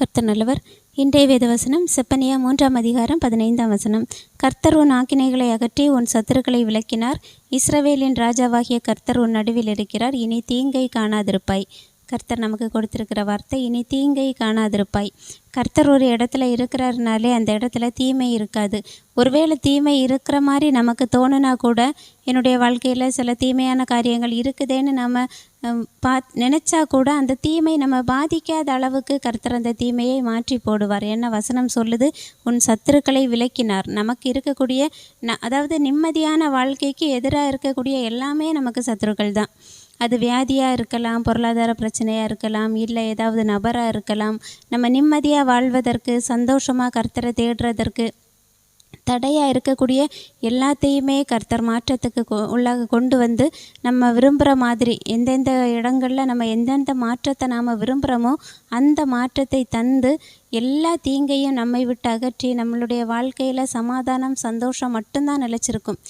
கர்த்தர் நல்லவர். இன்றைய வேதவசனம் செப்பனியா 3ஆம் அதிகாரம் 15ஆம் வசனம். கர்த்தர் உன் ஆக்கினைகளை அகற்றி உன் சத்துருக்களை விலக்கினார். இஸ்ரவேலின் ராஜாவாகிய கர்த்தர் உன் நடுவில் இருக்கிறார். இனி தீங்கை காணாதிருப்பாய். கர்த்தர் நமக்கு கொடுத்திருக்கிற வார்த்தை, இனி தீங்கை காணாதிருப்பாய். கர்த்தர் ஒரு இடத்துல இருக்கிறாருனாலே அந்த இடத்துல தீமை இருக்காது. ஒருவேளை தீமை இருக்கிற மாதிரி நமக்கு தோணுனா கூட, என்னுடைய வாழ்க்கையில் சில தீமையான காரியங்கள் இருக்குதேன்னு நம்ம நினச்சா கூட அந்த தீமை நம்ம பாதிக்காத அளவுக்கு கர்த்தர் அந்த தீமையை மாற்றி போடுவார். என்ன வசனம் சொல்லுது? உன் சத்துருக்களை விலக்கினார். நமக்கு இருக்கக்கூடிய அதாவது நிம்மதியான வாழ்க்கைக்கு எதிராக இருக்கக்கூடிய எல்லாமே நமக்கு சத்துருக்கள் தான். அது வியாதியாக இருக்கலாம், பொருளாதார பிரச்சனையாக இருக்கலாம், இல்லை ஏதாவது நபராக இருக்கலாம். நம்ம நிம்மதியாக வாழ்வதற்கு, சந்தோஷமாக கர்த்தரை தேடுறதற்கு தடையாக இருக்கக்கூடிய எல்லாத்தையுமே கர்த்தர் மாற்றத்துக்கு உள்ளாக கொண்டு வந்து நம்ம விரும்புகிற மாதிரி எந்தெந்த இடங்களில் நம்ம எந்தெந்த மாற்றத்தை நாம் விரும்புகிறோமோ அந்த மாற்றத்தை தந்து எல்லா தீங்கையும் நம்மை விட்டு அகற்றி நம்மளுடைய வாழ்க்கையில் சமாதானம், சந்தோஷம் மட்டும்தான் நிலச்சிருக்கும்.